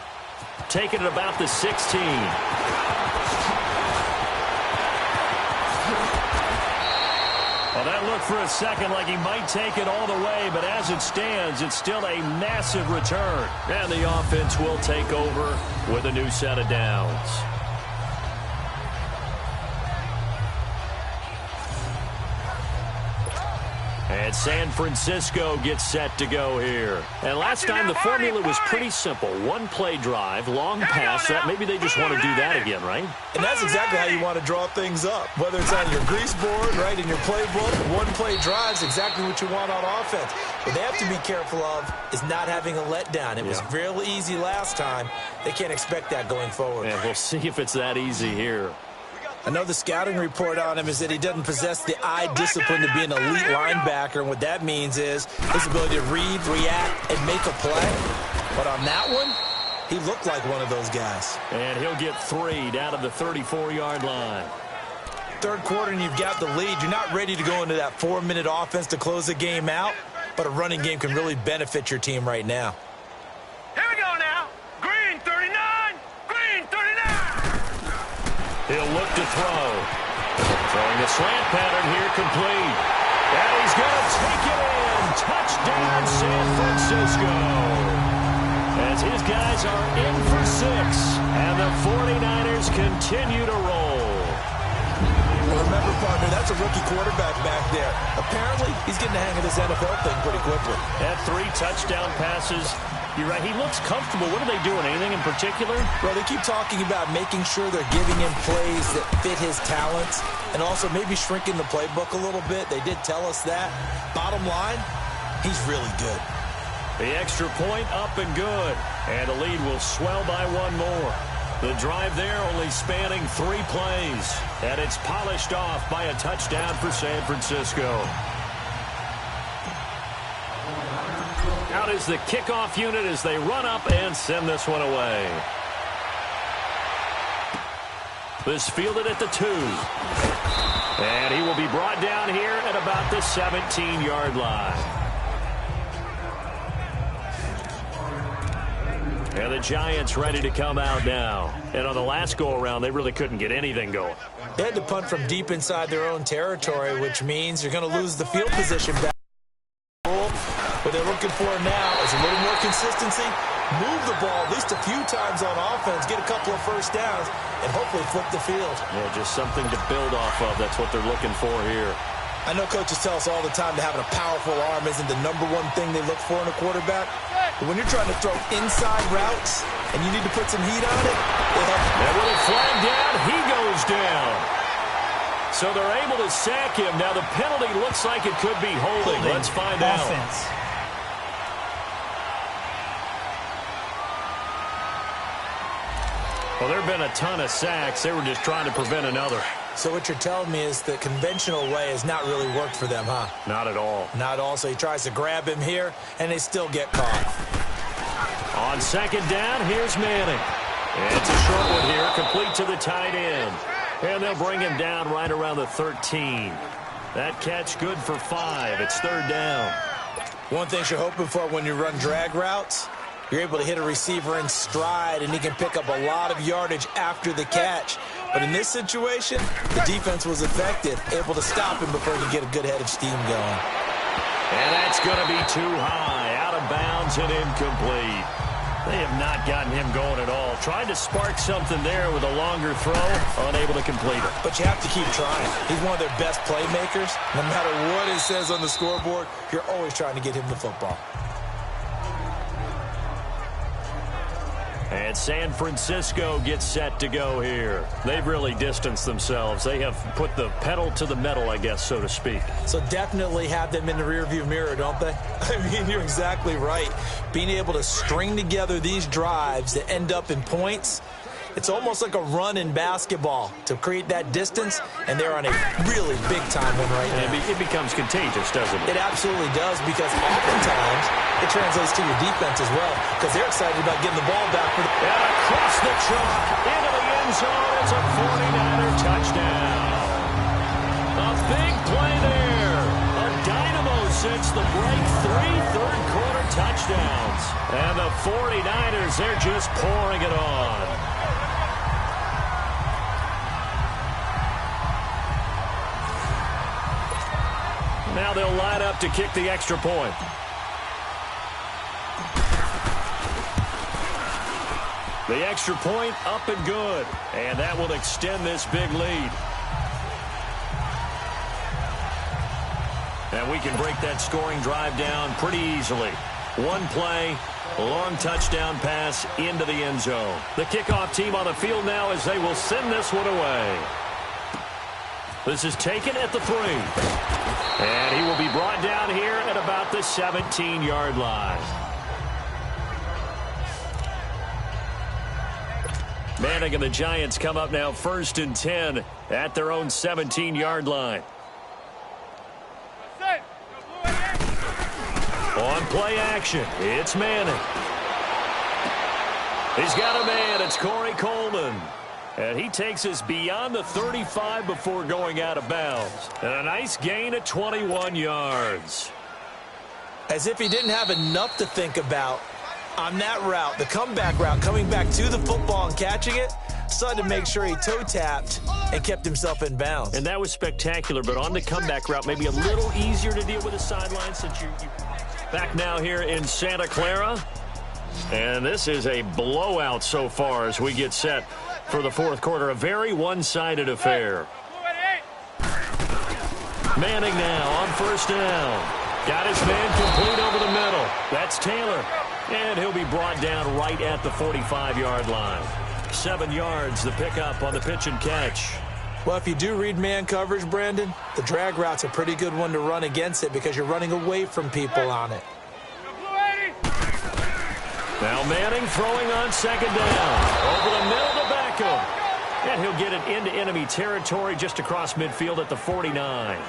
Taking it about the 16. Well, that looked for a second like he might take it all the way, but as it stands, it's still a massive return. And the offense will take over with a new set of downs. And San Francisco gets set to go here. And last time the formula was pretty simple. 1-play drive, long pass. That maybe they just want to do that again, right? And that's exactly how you want to draw things up. Whether it's on your grease board, right, in your playbook, 1-play drive is exactly what you want on offense. What they have to be careful of is not having a letdown. It was real easy last time. They can't expect that going forward. And we'll see if it's that easy here. I know the scouting report on him is that he doesn't possess the eye discipline to be an elite linebacker, and what that means is his ability to read, react, and make a play. But on that one, he looked like one of those guys. And he'll get 3 down to the 34-yard line. Third quarter and you've got the lead. You're not ready to go into that 4-minute offense to close the game out, but a running game can really benefit your team right now. Here we go now. Green 39. Green 39. He'll look to throw. Throwing the slant pattern here complete. And he's going to take it in. Touchdown, San Francisco. As his guys are in for 6. And the 49ers continue to roll. Well, remember, partner, that's a rookie quarterback back there. Apparently, he's getting the hang of this NFL thing pretty quickly. Had 3 touchdown passes. You're right. He looks comfortable. What are they doing? Anything in particular? Well, they keep talking about making sure they're giving him plays that fit his talents and also maybe shrinking the playbook a little bit. They did tell us that. Bottom line, he's really good. The extra point up and good. And the lead will swell by 1 more. The drive there only spanning 3 plays. And it's polished off by a touchdown for San Francisco. Out is the kickoff unit as they run up and send this one away. This fielded at the 2. And he will be brought down here at about the 17-yard line. And the Giants ready to come out now. And on the last go-around, they really couldn't get anything going. They had to punt from deep inside their own territory, which means you're going to lose the field position back. What they're looking for now is a little more consistency, move the ball at least a few times on offense, get a couple of first downs, and hopefully flip the field. Yeah, just something to build off of. That's what they're looking for here. I know coaches tell us all the time that having a powerful arm isn't the #1 thing they look for in a quarterback. But when you're trying to throw inside routes and you need to put some heat on it, and with a flag down, he goes down. So they're able to sack him. Now the penalty looks like it could be holding. Let's find out. Well, there have been a ton of sacks. They were just trying to prevent another. So what you're telling me is the conventional way has not really worked for them, huh? Not at all. Not at all. So he tries to grab him here, and they still get caught. On second down, here's Manning. It's a short one here, complete to the tight end. And they'll bring him down right around the 13. That catch good for 5. It's third down. One thing you're hoping for when you run drag routes, you're able to hit a receiver in stride, and he can pick up a lot of yardage after the catch. But in this situation, the defense was effective, able to stop him before he could get a good head of steam going. And that's going to be too high, out of bounds and incomplete. They have not gotten him going at all. Tried to spark something there with a longer throw, unable to complete it. But you have to keep trying. He's one of their best playmakers. No matter what it says on the scoreboard, you're always trying to get him the football. And San Francisco gets set to go here. They've really distanced themselves. They have put the pedal to the metal, I guess, so to speak. So definitely have them in the rearview mirror, don't they? I mean, you're exactly right. Being able to string together these drives that end up in points, it's almost like a run in basketball to create that distance, and they're on a really big-time one right now. It becomes contagious, doesn't it? It absolutely does, because oftentimes it translates to your defense as well, because they're excited about getting the ball back. And across the chalk, into the end zone, it's a 49er touchdown. A big play there. A dynamo since the break, 3 third-quarter touchdowns. And the 49ers, they're just pouring it on. Now they'll line up to kick the extra point. The extra point up and good. And that will extend this big lead. And we can break that scoring drive down pretty easily. One play, long touchdown pass into the end zone. The kickoff team on the field now as they will send this one away. This is taken at the 3. And he will be brought down here at about the 17-yard line. Manning and the Giants come up now 1st and 10 at their own 17-yard line. On play action, it's Manning. He's got a man, it's Corey Coleman. And he takes us beyond the 35 before going out of bounds. And a nice gain of 21 yards. As if he didn't have enough to think about on that route, the comeback route, coming back to the football and catching it, decided to make sure he toe-tapped and kept himself in bounds. And that was spectacular, but on the comeback route, maybe a little easier to deal with the sideline since you back now here in Santa Clara. And this is a blowout so far as we get set for the fourth quarter. A very one-sided affair. Manning now on 1st down. Got his man complete over the middle. That's Taylor. And he'll be brought down right at the 45-yard line. 7 yards, the pickup on the pitch and catch. Well, if you do read man coverage, Brandon, the drag route's a pretty good one to run against it because you're running away from people on it. Now Manning throwing on 2nd down. Over the middle to Beckham. And he'll get it into enemy territory just across midfield at the 49.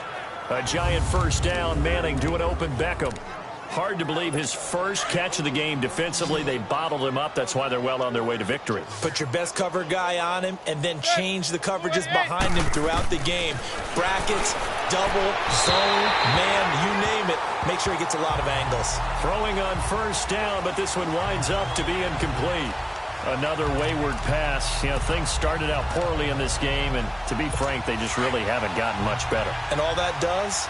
A giant 1st down. Manning to an open Beckham. Hard to believe his first catch of the game defensively. They bottled him up. That's why they're well on their way to victory. Put your best cover guy on him and then change the coverages behind him throughout the game. Brackets, double, zone, man, you name it. Make sure he gets a lot of angles. Throwing on 1st down, but this one winds up to be incomplete. Another wayward pass. You know, things started out poorly in this game, and to be frank, they just really haven't gotten much better. And all that does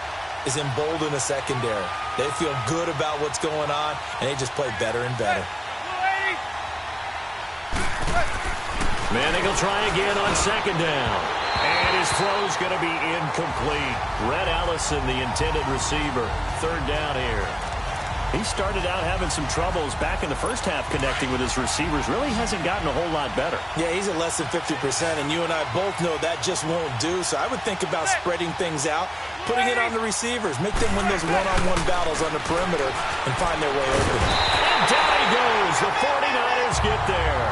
is embolden a secondary. They feel good about what's going on, and they just play better and better. Manning will try again on 2nd down. And his throw's going to be incomplete. Rhett Allison, the intended receiver. 3rd down here. He started out having some troubles back in the first half connecting with his receivers. Really hasn't gotten a whole lot better. Yeah, he's at less than 50%, and you and I both know that just won't do. So I would think about spreading things out, putting it on the receivers, make them win those one-on-one battles on the perimeter and find their way open. And down he goes. The 49ers get there.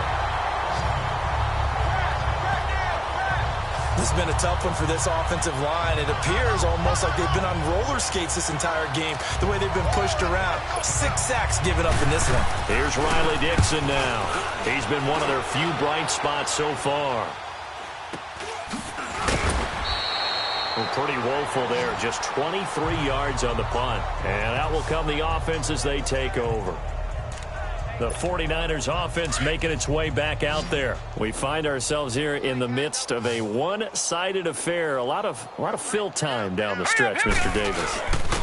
This been a tough one for this offensive line. It appears almost like they've been on roller skates this entire game, the way they've been pushed around. 6 sacks given up in this one. Here's Riley Dixon now. He's been one of their few bright spots so far. Well, pretty woeful there. Just 23 yards on the punt. And out will come the offense as they take over. The 49ers offense making its way back out there. We find ourselves here in the midst of a one-sided affair. A lot of fill time down the stretch, Mr. Davis.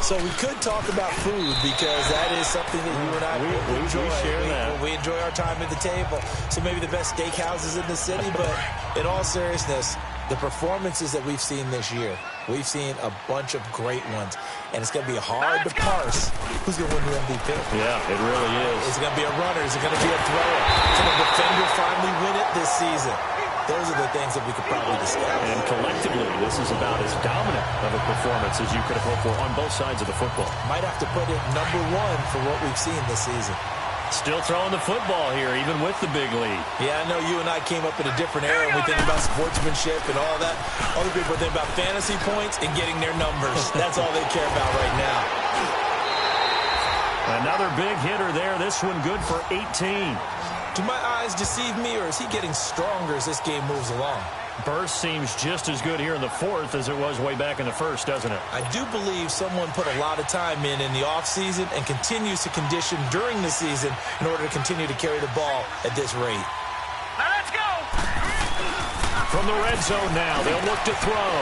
So we could talk about food because that is something that you and I enjoy. We share that. We enjoy our time at the table. So maybe the best steakhouses in the city, but in all seriousness, the performances that we've seen this year, we've seen a bunch of great ones. And it's going to be hard to parse who's going to win the MVP. Yeah, it really is. Is it going to be a runner? Is it going to be a thrower? Can a defender finally win it this season? Those are the things that we could probably discuss. And collectively, this is about as dominant of a performance as you could have hoped for on both sides of the football. Might have to put it #1 for what we've seen this season. Still throwing the football here, even with the big lead. Yeah, I know you and I came up in a different era and we think about sportsmanship and all that. Other people think about fantasy points and getting their numbers. That's all they care about right now. Another big hitter there. This one good for 18. Do my eyes deceive me, or is he getting stronger as this game moves along? Burst seems just as good here in the fourth as it was way back in the first, doesn't it? I do believe someone put a lot of time in the offseason and continues to condition during the season in order to continue to carry the ball at this rate. Now let's go! From the red zone now, they'll look to throw.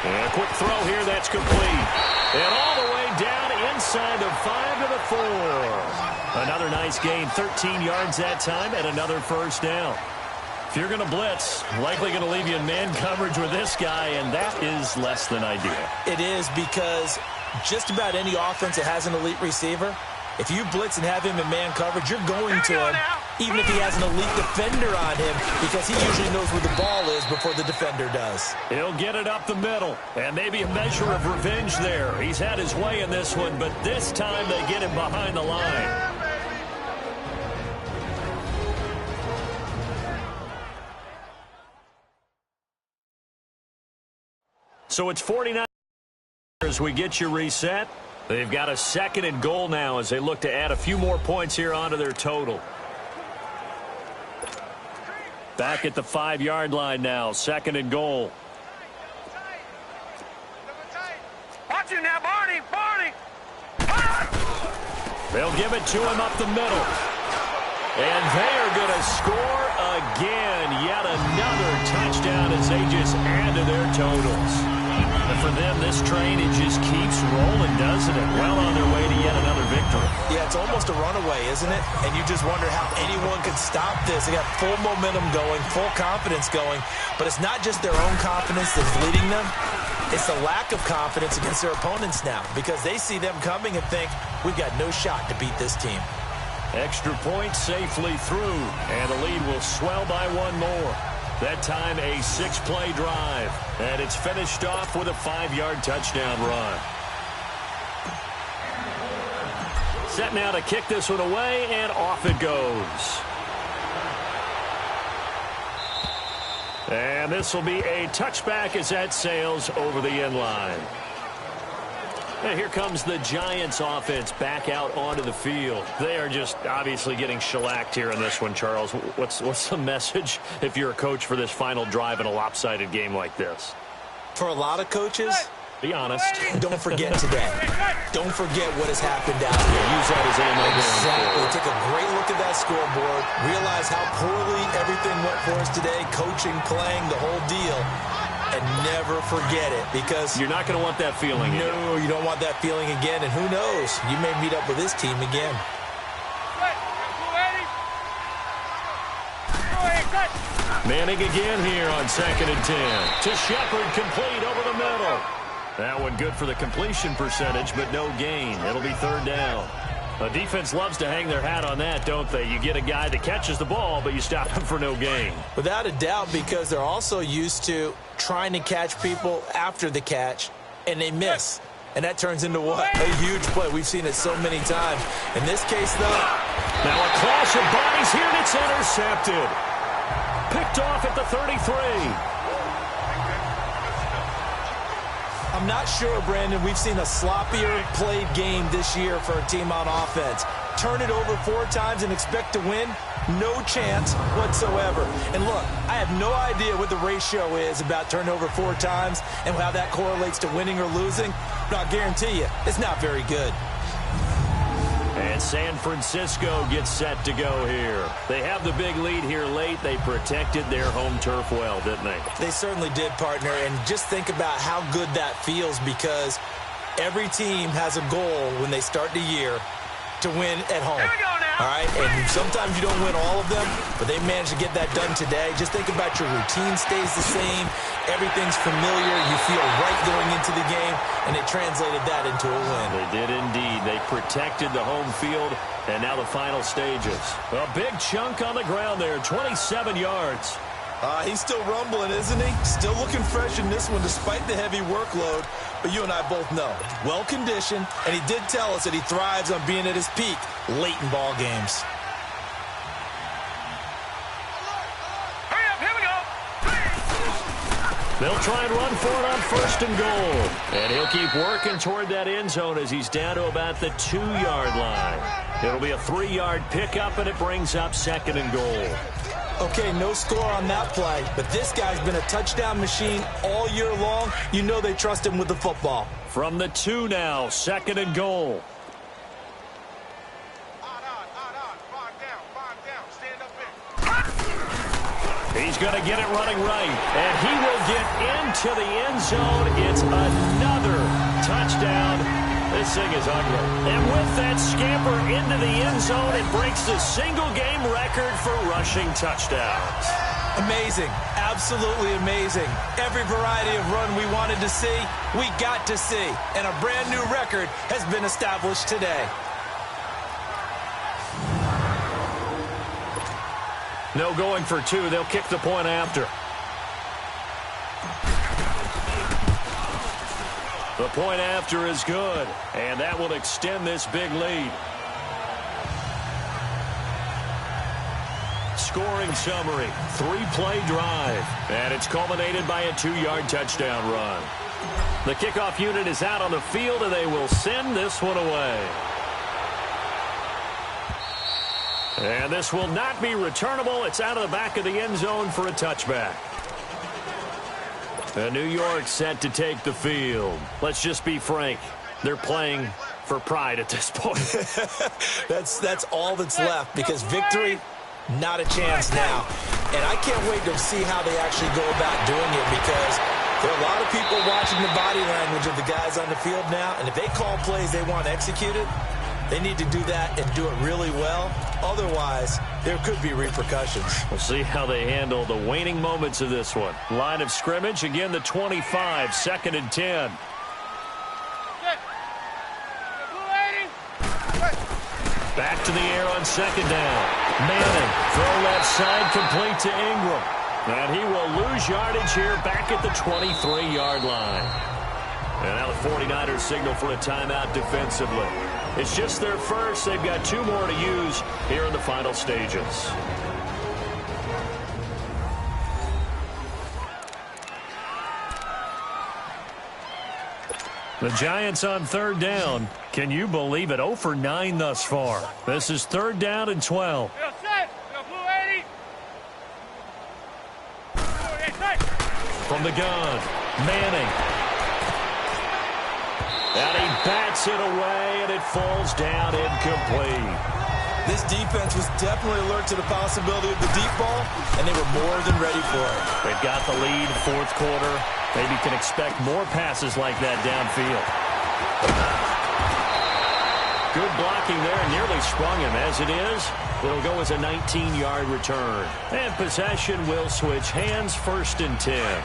And a quick throw here, that's complete. And all the way down inside of 5 to the 4. Another nice gain, 13 yards that time, and another first down. If you're going to blitz, likely going to leave you in man coverage with this guy, and that is less than ideal. It is, because just about any offense that has an elite receiver, if you blitz and have him in man coverage, you're going to him, even if he has an elite defender on him, because he usually knows where the ball is before the defender does. He'll get it up the middle, and maybe a measure of revenge there. He's had his way in this one, but this time they get him behind the line. So it's 49 as we get you reset. They've got a 2nd and goal now as they look to add a few more points here onto their total. Back at the 5-yard line now, 2nd and goal. Watch him now, Barney! Barney! They'll give it to him up the middle. And they are going to score again. Yet another touchdown as they just add to their totals. And for them, this train, it just keeps rolling, doesn't it? Well on their way to yet another victory. Yeah, it's almost a runaway, isn't it? And you just wonder how anyone could stop this. They got full momentum going, full confidence going. But it's not just their own confidence that's leading them. It's the lack of confidence against their opponents now, because they see them coming and think, we've got no shot to beat this team. Extra point safely through, and the lead will swell by one more. That time a 6-play drive, and it's finished off with a 5-yard touchdown run. Set now to kick this one away, and off it goes. And this will be a touchback as that sails over the end line. And here comes the Giants offense back out onto the field. They are just obviously getting shellacked here in this one, Charles. What's the message if you're a coach for this final drive in a lopsided game like this? For a lot of coaches, be honest. Don't forget today. Don't forget what has happened out here. Use that as ammo. Exactly. Take a great look at that scoreboard. Realize how poorly everything went for us today. Coaching, playing, the whole deal. And never forget it, because you're not going to want that feeling again. No, you don't want that feeling again. And who knows? You may meet up with this team again. Manning again here on 2nd and 10. To Shepard, complete over the middle. That one good for the completion percentage, but no gain. It'll be 3rd down. The defense loves to hang their hat on that, don't they? You get a guy that catches the ball, but you stop him for no gain. Without a doubt, because they're also used to trying to catch people after the catch, and they miss. And that turns into what? A huge play. We've seen it so many times. In this case, though, now a clash of bodies here, and it's intercepted. Picked off at the 33. I'm not sure, Brandon, we've seen a sloppier played game this year for a team on offense. Turn it over 4 times and expect to win? No chance whatsoever. And look, I have no idea what the ratio is about turnover 4 times and how that correlates to winning or losing, but I'll guarantee you, it's not very good. And San Francisco gets set to go here. They have the big lead here late. They protected their home turf well, didn't they? They certainly did, partner. And just think about how good that feels, because every team has a goal when they start the year to win at home. Here we go now. All right, and sometimes you don't win all of them, but they managed to get that done today. Just think about your routine stays the same. Everything's familiar. You feel right going into the game, and they translated that into a win. They did indeed. They protected the home field, and now the final stages. A big chunk on the ground there, 27 yards. He's still rumbling, isn't he? Still looking fresh in this one despite the heavy workload. But you and I both know, well-conditioned, and he did tell us that he thrives on being at his peak late in ball games. Hurry up, here we go. They'll try and run for it on 1st and goal. And he'll keep working toward that end zone as he's down to about the 2-yard line. It'll be a 3-yard pickup, and it brings up 2nd and goal. Okay, no score on that play, but this guy's been a touchdown machine all year long. You know they trust him with the football. From the 2 now, 2nd and goal. He's going to get it running right, and he will get into the end zone. It's another touchdown. This thing is ugly. And with that scamper into the end zone, it breaks the single-game record for rushing touchdowns. Amazing. Absolutely amazing. Every variety of run we wanted to see, we got to see. And a brand-new record has been established today. No going for 2. They'll kick the point after. The point after is good, and that will extend this big lead. Scoring summary, 3-play drive, and it's culminated by a 2-yard touchdown run. The kickoff unit is out on the field, and they will send this one away. And this will not be returnable. It's out of the back of the end zone for a touchback. And New York set to take the field. Let's just be frank. They're playing for pride at this point. That's all that's left, because victory, not a chance now. And I can't wait to see how they actually go about doing it, because there are a lot of people watching the body language of the guys on the field now. And if they call plays they want executed, they need to do that and do it really well. Otherwise, there could be repercussions. We'll see how they handle the waning moments of this one. Line of scrimmage, again the 25, 2nd and 10. Back to the air on 2nd down. Manning, throw left side, complete to Ingram. And he will lose yardage here back at the 23-yard line. And now the 49ers signal for a timeout defensively. It's just their first. They've got 2 more to use here in the final stages. The Giants on 3rd down. Can you believe it? 0 for 9 thus far. This is 3rd down and 12. From the gun, Manning. And he bats it away, and it falls down incomplete. This defense was definitely alert to the possibility of the deep ball, and they were more than ready for it. They've got the lead, 4th quarter. Maybe can expect more passes like that downfield. Good blocking there, and nearly sprung him. As it is, it'll go as a 19-yard return. And possession will switch hands, 1st and 10.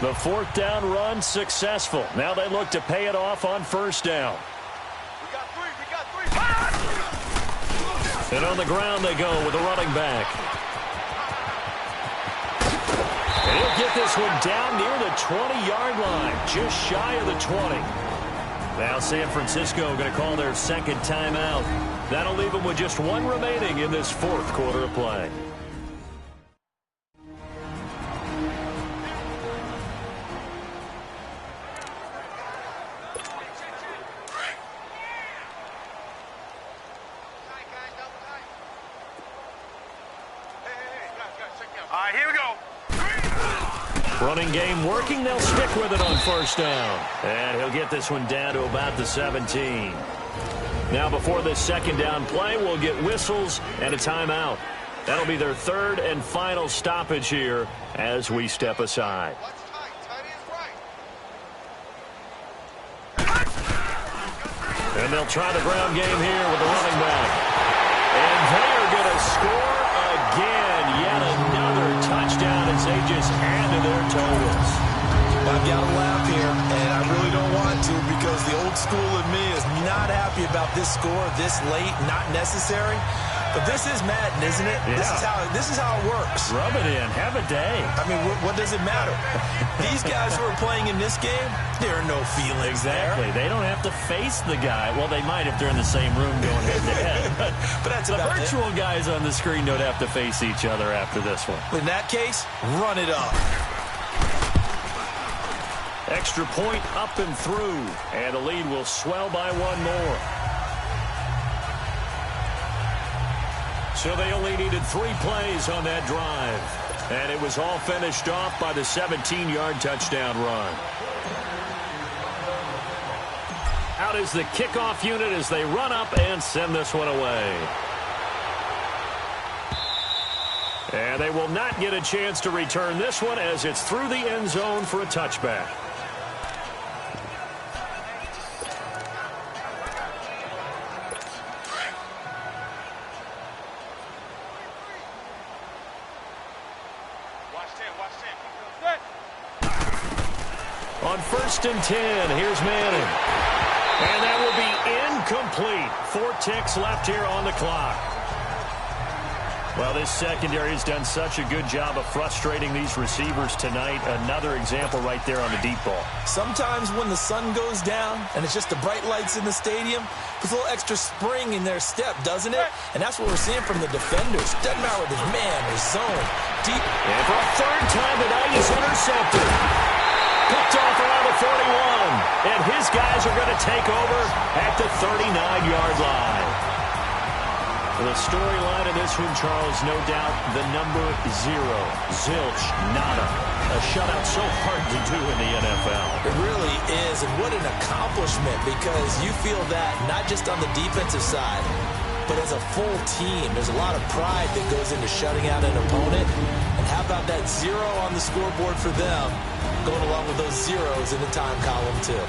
The 4th down run successful. Now they look to pay it off on 1st down. We got three. And on the ground they go with a running back. And he'll get this one down near the 20-yard line, just shy of the 20. Now San Francisco going to call their 2nd timeout. That'll leave them with just 1 remaining in this 4th quarter of play. right, here we go. Running game working. They'll stick with it on first down. And he'll get this one down to about the 17. Now before this second down play, we'll get whistles and a timeout. That'll be their third and final stoppage here as we step aside. And they'll try the ground game here with the running back. And they're going to score again. Yet another touchdown as they just add to their totals. I've got to laugh here, and I really don't want to because the old school in me is not happy about this score this late, not necessary. But this is Madden, isn't it? Yeah. This is how it works. Rub it in. Have a day. I mean, what does it matter? These guys who are playing in this game, there are no feelings Exactly. there. They don't have to face the guy. Well, they might if they're in the same room going head-to-head. But that's The about virtual guys on the screen don't have to face each other after this one. In that case, run it up. Extra point up and through. And the lead will swell by one more. So they only needed 3 plays on that drive. And it was all finished off by the 17-yard touchdown run. Out is the kickoff unit as they run up and send this one away. And they will not get a chance to return this one as it's through the end zone for a touchback. On 1st and 10, here's Manning. And that will be incomplete. 4 ticks left here on the clock. Well, this secondary has done such a good job of frustrating these receivers tonight. Another example right there on the deep ball. Sometimes when the sun goes down and it's just the bright lights in the stadium, there's a little extra spring in their step, doesn't it? And that's what we're seeing from the defenders. Doesn't matter whether it's man or zone. Deep. And for a 3rd time tonight, he's intercepted. Picked off around the 41. And his guys are going to take over at the 39-yard line. The storyline of this one, Charles, no doubt the number 0. Zilch, nada. A shutout so hard to do in the NFL. It really is, and what an accomplishment, because you feel that not just on the defensive side, but as a full team. There's a lot of pride that goes into shutting out an opponent. And how about that 0 on the scoreboard for them, going along with those zeros in the time column, too.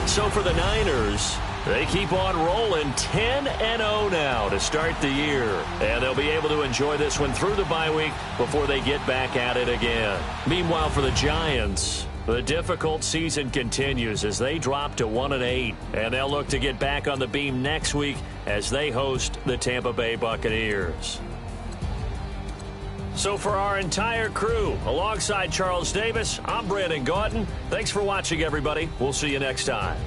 So for the Niners, they keep on rolling 10-0 now to start the year. And they'll be able to enjoy this one through the bye week before they get back at it again. Meanwhile, for the Giants, the difficult season continues as they drop to 1-8. And they'll look to get back on the beam next week as they host the Tampa Bay Buccaneers. So for our entire crew, alongside Charles Davis, I'm Brandon Gaudin. Thanks for watching, everybody. We'll see you next time.